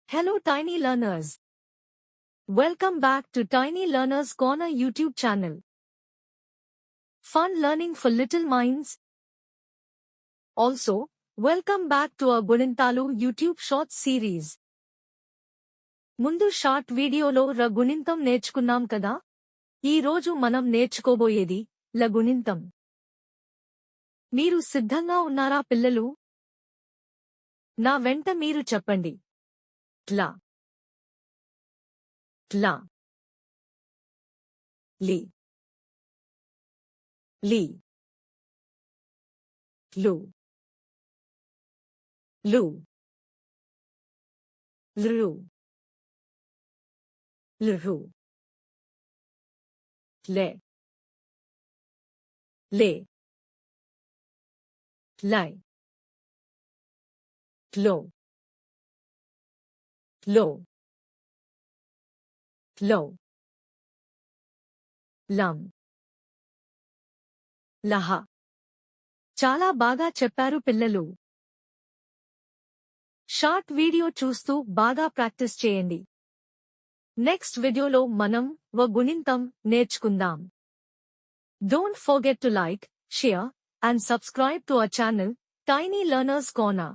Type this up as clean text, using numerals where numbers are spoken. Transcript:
Hello Tiny Learners. Welcome back to Tiny Learners Corner YouTube channel. Fun learning for little minds. Also, welcome back to our Gunintalu YouTube Shorts series. ముందు short వీడియోలో ర గుణింతం నేర్చుకున్నాం కదా? ఈ రోజు మనం నేర్చుకోబోయేది ల గుణింతం. మీరు సిద్ధంగా ఉన్నారా పిల్లలు? నా వెంట మీరు చెప్పండి. ట్లా ట్లా లి లి లు లు లృ లృ లే లే లై లో లో లో లం లహ. చాలా బాగా చెప్పారు పిల్లలు. షార్ట్ వీడియో చూస్తూ బాగా ప్రాక్టీస్ చేయండి. నెక్స్ట్ వీడియోలో మనం వ గుణింతం నేర్చుకుందాం. Don't forget to like, share, and subscribe to our channel, Tiny Learners Corner.